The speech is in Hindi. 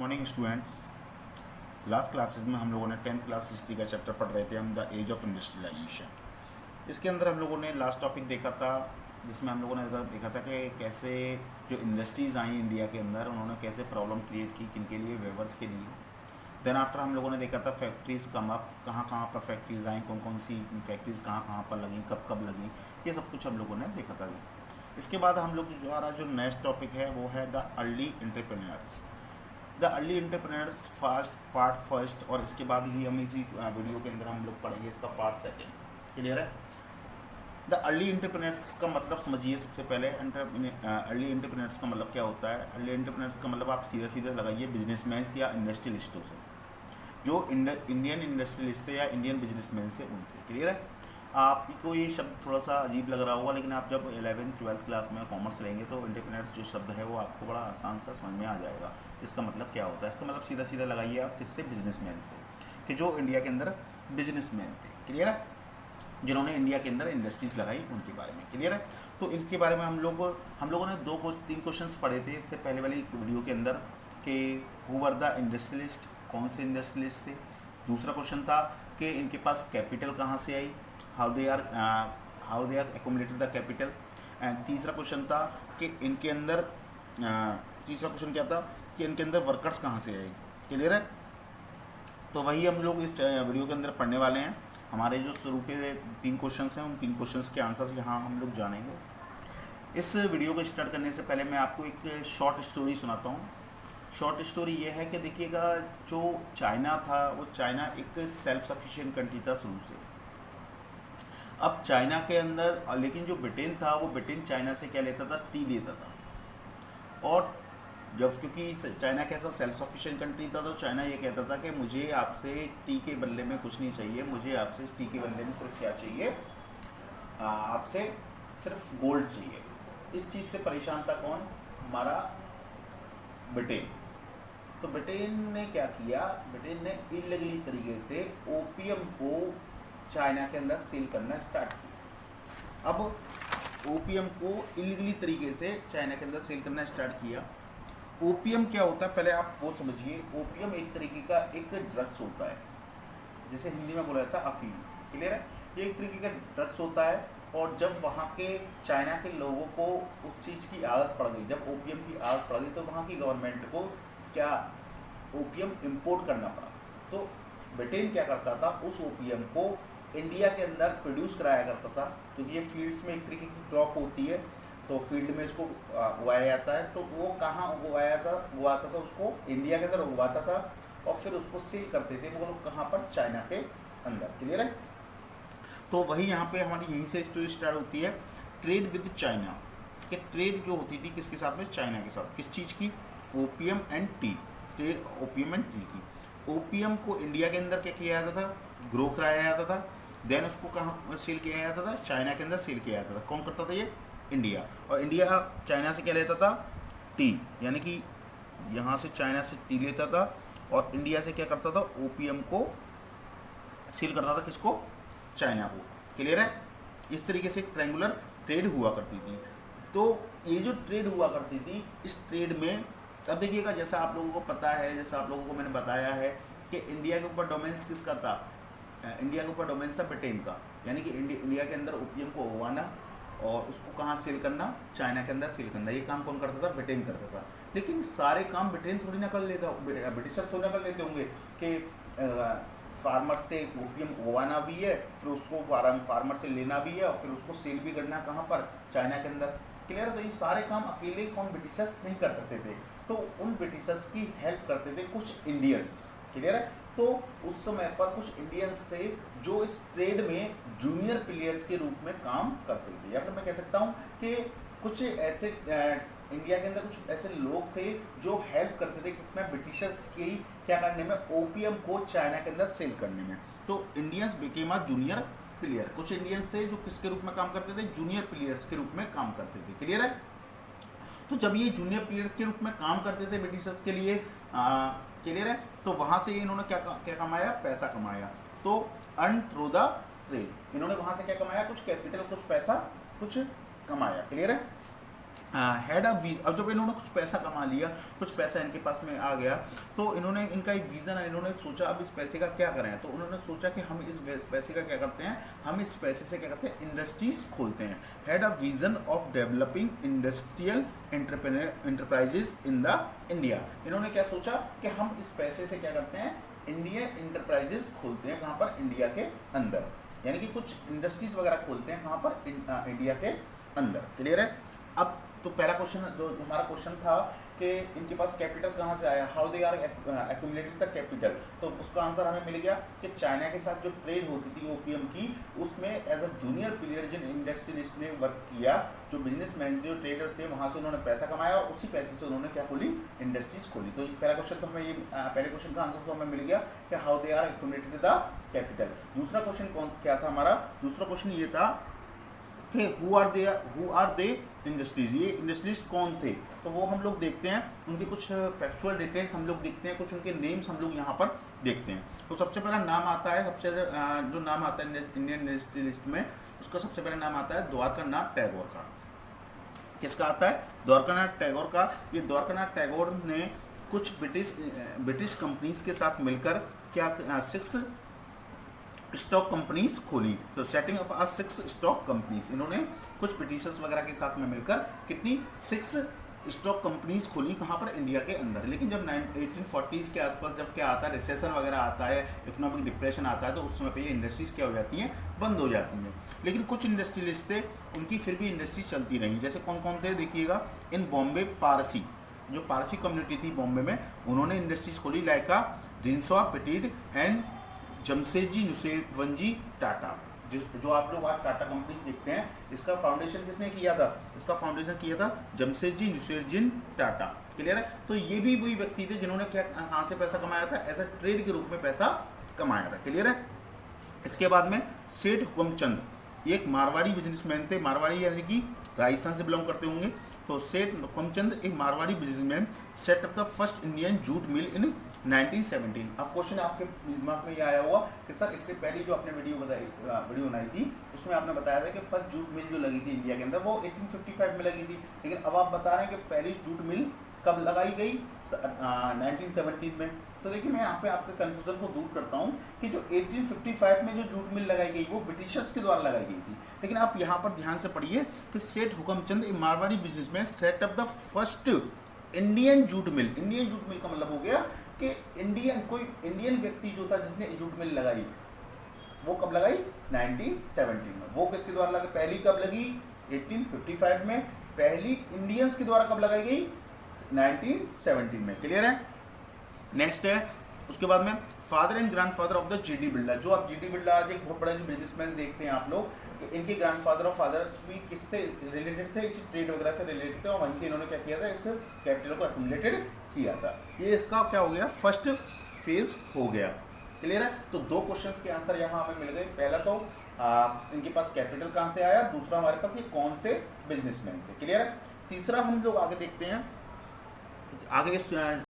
Morning students. लास्ट क्लासेस में हम लोगों ने 10th क्लास हिस्ट्री का चैप्टर पढ़ रहे थे हम द एज ऑफ इंडस्ट्रियलाइजेशन। इसके अंदर हम लोगों ने लास्ट टॉपिक देखा था जिसमें हम लोगों ने देखा था कि कैसे जो इंडस्ट्रीज़ आई इंडिया के अंदर उन्होंने कैसे प्रॉब्लम क्रिएट की, किन के लिए, वेवर्स के लिए। देन आफ्टर हम लोगों ने देखा था फैक्ट्रीज़ कम अप, कहाँ कहाँ पर फैक्ट्रीज़ आई, कौन कौन सी फैक्ट्रीज़ कहाँ कहाँ पर लगी, कब कब लगी, ये सब कुछ हम लोगों ने देखा था। इसके बाद हम लोग हमारा जो नेक्स्ट टॉपिक है वो है the early entrepreneurs. The early entrepreneurs part first, और इसके बाद ही हम इसी वीडियो के अंदर हम लोग पढ़ेंगे इसका पार्ट सेकेंड। क्लियर है? द अर्ली एंटरप्रेन्योर्स का मतलब समझिए। सबसे पहले अर्ली एंटरप्रेन्योर्स का मतलब क्या होता है। अर्ली एंटरप्रेन्योर्स का मतलब आप सीधे सीधे लगाइए बिजनेसमैन या इंडस्ट्रियलिस्टों से, जो इंडियन इंडस्ट्रियलिस्ट है या इंडियन बिजनेसमैन से, उनसे। क्लियर है? आपको ये शब्द थोड़ा सा अजीब लग रहा होगा, लेकिन आप जब 11th-12th क्लास में कॉमर्स लेंगे तो एंटरप्रेन्योर्स जो शब्द है वो आपको बड़ा आसान सा समझ में आ जाएगा इसका मतलब क्या होता है। इसका मतलब सीधा सीधा लगाइए आप किससे, बिजनेसमैन से, कि जो इंडिया के अंदर बिजनेसमैन थे। क्लियर है? जिन्होंने इंडिया के अंदर इंडस्ट्रीज़ लगाई उनके बारे में। क्लियर है? तो इनके बारे में हम लोगों ने 3 क्वेश्चंस पढ़े थे इससे पहले वाली वीडियो के अंदर कि हु वर द इंडस्ट्रियलिस्ट, कौन से इंडस्ट्रियलिस्ट थे। दूसरा क्वेश्चन था कि इनके पास कैपिटल कहाँ से आई, how they are accumulated the capital. And तीसरा क्वेश्चन था कि इनके अंदर तीसरा क्वेश्चन क्या था कि इनके अंदर वर्कर्स कहाँ से आए। क्लियर है? तो वही हम लोग इस वीडियो के अंदर पढ़ने वाले हैं। हमारे जो शुरू के 3 क्वेश्चंस हैं उन 3 क्वेश्चंस के आंसर्स यहाँ हम लोग जानेंगे। इस वीडियो को स्टार्ट करने से पहले मैं आपको एक शॉर्ट स्टोरी सुनाता हूँ। शॉर्ट स्टोरी ये है कि देखिएगा, जो चाइना था वो चाइना एक सेल्फ सफिशिएंट कंट्री था शुरू से। अब चाइना के अंदर, लेकिन जो ब्रिटेन था वो ब्रिटेन चाइना से क्या लेता था, टी लेता था। और जब क्योंकि चाइना कैसा सेल्फ सफिशिएंट कंट्री था तो चाइना ये कहता था कि मुझे आपसे टी के बदले में कुछ नहीं चाहिए, मुझे आपसे इस टी के बदले में सिर्फ क्या चाहिए, आपसे सिर्फ गोल्ड चाहिए। इस चीज़ से परेशान था कौन, हमारा ब्रिटेन। तो ब्रिटेन ने क्या किया, ब्रिटेन ने इलीगली तरीके से ओपीएम को चाइना के अंदर सेल करना स्टार्ट किया। अब ओपीएम को इलीगली तरीके से चाइना के अंदर सेल करना स्टार्ट किया। ओपीएम क्या होता है पहले आप वो समझिए। ओपीएम एक तरीके का एक ड्रग्स होता है, जैसे हिंदी में बोला जाता है अफीम। क्लियर है? ये एक तरीके का ड्रग्स होता है। और जब वहाँ के चाइना के लोगों को उस चीज़ की आदत पड़ गई, जब ओपीएम की आदत पड़ गई तो वहाँ की गवर्नमेंट को क्या ओपीएम इंपोर्ट करना पड़ा। तो ब्रिटेन क्या करता था, उस ओपीएम को इंडिया के अंदर प्रोड्यूस कराया करता था, क्योंकि ये फील्ड्स में एक तरीके की क्रॉप होती है, तो फील्ड में इसको उगाया जाता है। तो वो कहाँ उगाता था उसको इंडिया के अंदर उगाता था और फिर उसको सेल करते थे वो लोग कहाँ पर, चाइना के अंदर। क्लियर है? तो वही यहाँ पे हमारी यहीं से स्टोरी स्टार्ट होती है, ट्रेड विद चाइना। कि ट्रेड जो होती थी किसके साथ में, चाइना के साथ। किस चीज़ की, opium and tea. Trade opium and tea की। ओपीएम को इंडिया के अंदर क्या किया जाता था, ग्रो कराया जाता था। देन उसको कहाँ सेल किया जाता था, चाइना के अंदर सेल किया जाता था। कौन करता था ये, इंडिया। और इंडिया चाइना से क्या लेता था, टी। यानी कि यहाँ से चाइना से टी लेता था और इंडिया से क्या करता था, ओपीएम को सेल करता था, किसको, चाइना को। क्लियर है? इस तरीके से ट्रायंगुलर ट्रेड हुआ करती थी। तो ये जो ट्रेड हुआ करती थी, इस ट्रेड में अब देखिएगा, जैसा आप लोगों को पता है, जैसा आप लोगों को मैंने बताया है कि इंडिया के ऊपर डोमेन्स किसका था, इंडिया के ऊपर डोमेन्स था ब्रिटेन का। यानी कि इंडिया के अंदर ओपीएम को उगाना और उसको कहाँ सेल करना, चाइना के अंदर सेल करना। ये काम कौन करता था, ब्रिटेन करता था। लेकिन सारे काम ब्रिटेन थोड़ी ना कर लेता, ब्रिटिशर थोड़ी ना कर लेते होंगे कि फार्मर से ओपीएम उगाना भी है, फिर उसको फार्मर से लेना भी है और फिर उसको सेल भी करना कहाँ पर, चाइना के अंदर। क्लियर? तो ये सारे काम अकेले कौन, ब्रिटिशर्स नहीं कर सकते थे। तो उन ब्रिटिशर्स की हेल्प करते थे कुछ इंडियंस। क्लियर है? तो उस समय पर कुछ इंडियंस थे जो इस ट्रेड में जूनियर प्लेयर्स के रूप में काम करते थे, या फिर मैं कह सकता हूँ कि कुछ ऐसे इंडिया के अंदर कुछ ऐसे लोग थे जो हेल्प करते थे किसमें, ब्रिटिशर्स की क्या करने में, ओपीएम को चाइना के अंदर सेल करने में। तो Indians became a junior player. कुछ इंडियंस थे जो किसके रूप में काम करते थे, जूनियर प्लेयर्स के रूप में काम करते थे। क्लियर है? तो जब ये जूनियर प्लेयर्स के रूप में काम करते थे ब्रिटिशर्स के लिए, क्लियर है, तो वहाँ से इन्होंने क्या कमाया, पैसा कमाया। तो अर्न थ्रू द ट्रेड, इन्होंने वहाँ से क्या कमाया, कुछ कैपिटल, कुछ पैसा, कुछ कमाया। क्लियर है? हैड अ अब जब इन्होंने कुछ पैसा कमा लिया, कुछ पैसा इनके पास में आ गया, तो इन्होंने इनका एक विजन है, इन्होंने सोचा अब इस पैसे का क्या करें। तो उन्होंने सोचा कि हम इस पैसे का क्या करते हैं, हम इस पैसे से क्या करते हैं, इंडस्ट्रीज खोलते हैं। Had a vision of developing industrial enterprises in the India. इन्होंने क्या सोचा कि हम इस पैसे से क्या करते हैं, इंडियन इंटरप्राइजेज खोलते हैं। कहाँ पर, इंडिया के अंदर, यानी कि कुछ इंडस्ट्रीज वगैरह खोलते हैं कहाँ पर, इंडिया के अंदर। क्लियर है। अब तो पहला क्वेश्चन जो हमारा क्वेश्चन था कि इनके पास कैपिटल कहाँ से आया, how they are accumulated the capital, तो उसका आंसर हमें मिल गया कि चाइना के साथ जो ट्रेड होती थी ओपीएम की, उसमें एज अ जूनियर प्लेयर जिन इंडस्ट्रियलिस्ट ने वर्क किया, जो बिजनेसमैन जो ट्रेडर थे, वहाँ से उन्होंने पैसा कमाया और उसी पैसे से उन्होंने क्या खोली, इंडस्ट्रीज खोली। तो पहला क्वेश्चन तो हमें ये पहले क्वेश्चन का आंसर तो हमें मिल गया कि how they are accumulated the capital. दूसरा क्वेश्चन कौन क्या था हमारा, दूसरा क्वेश्चन ये था कि हु आर दे इंडस्ट्रीज, ये इंडस्ट्रीज कौन थे। तो वो हम लोग देखते हैं, उनके कुछ फैक्चुअल डिटेल्स हम लोग देखते हैं, कुछ उनके नेम्स हम लोग यहाँ पर देखते हैं। तो सबसे पहला नाम आता है, सबसे जो नाम आता है इंडियन इंडस्ट्रियलिस्ट में, उसका सबसे पहला नाम आता है द्वारकानाथ टैगोर का। किसका आता है, द्वारकानाथ टैगोर का। ये द्वारकानाथ टैगोर ने कुछ ब्रिटिश कंपनीज के साथ मिलकर क्या 6 स्टॉक कंपनीज खोली। तो सेटिंग अप 6 स्टॉक कंपनीज, इन्होंने कुछ ब्रिटिशर्स वगैरह के साथ में मिलकर कितनी 6 स्टॉक कंपनीज खोली, कहाँ पर, इंडिया के अंदर। लेकिन जब 1840s के आसपास जब क्या आता है, रिसेशन वगैरह आता है, इकोनॉमिक डिप्रेशन आता है, तो उस समय पे ये इंडस्ट्रीज क्या हो जाती हैं, बंद हो जाती हैं। लेकिन कुछ इंडस्ट्रियलिस्ट थे, उनकी फिर भी इंडस्ट्रीज चलती रही। जैसे कौन कौन थे देखिएगा, इन बॉम्बे पारसी, जो पारसी कम्युनिटी थी बॉम्बे में, उन्होंने इंडस्ट्रीज खोली, लाइका रिंसवा पेटिट एंड जमशेदजी नुसेरवंजी टाटा। जो आप लोग आज टाटा कंपनीज देखते हैं, इसका फाउंडेशन किसने किया था, इसका फाउंडेशन किया था जमशेदजी नुसेरजिन टाटा। क्लियर है। तो ये भी वही व्यक्ति थे जिन्होंने क्या कहाँ से पैसा कमाया था, एज अ ट्रेड के रूप में पैसा कमाया था। क्लियर है। इसके बाद में सेठ हुकमचंद, एक मारवाड़ी बिजनेसमैन थे, मारवाड़ी यानी कि राजस्थान से बिलोंग करते होंगे। तो सेठ हुकमचंद एक Marwari businessman set up the first Indian jute mill in 1917। अब क्वेश्चन आपके दिमाग में ये आया होगा कि सर इससे पहले जो आपने वीडियो बनाई थी, उसमें आपने बताया था कि फर्स्ट जूट मिल जो लगी थी इंडिया के अंदर वो 1855 में लगी थी। लेकिन अब आप बता रहे हैं कि पहली जूट मिल कब लगाई गई, 1917 में। तो देखिए मैं यहाँ पे आपके कंफ्यूजन को दूर करता हूँ कि जो 1855 में जो जूट मिल लगाई गई वो ब्रिटिशर्स के द्वारा लगाई गई थी। लेकिन आप यहाँ पर ध्यान से पढ़िए कि सेठ हुकमचंद एक Marwari businessman set up the first Indian jute mill. Indian jute मिल का मतलब हो गया कि कोई इंडियन व्यक्ति जो था जिसने जूट मिल लगाई, वो कब लगाई, 1917 में। वो किसके द्वारा लगी, पहली कब लगी, 1855 में। पहली इंडियंस के द्वारा कब लगाई गई, 1917 में। क्लियर है। नेक्स्ट है उसके बाद में father and grandfather of the GD Birla. जो आप जीडी बिरला आज एक बहुत बड़ा जो बिजनेसमैन देखते हैं आप लोग, कि इनके ग्रैंडफादर और फादर्स भी किससे रिलेटेड थे, इसी ट्रेड वगैरह से रिलेटेड थे, और वहीं से इन्होंने क्या किया था, इस कैपिटल को एक्यूमुलेटेड किया था। ये इसका क्या हो गया, फर्स्ट फेज हो गया। क्लियर है। तो 2 क्वेश्चंस के आंसर यहाँ हमें मिल गए। पहला तो इनके पास कैपिटल कहाँ से आया, दूसरा हमारे पास ये कौन से बिजनेसमैन थे। क्लियर है। तीसरा हम लोग आगे देखते हैं, आगे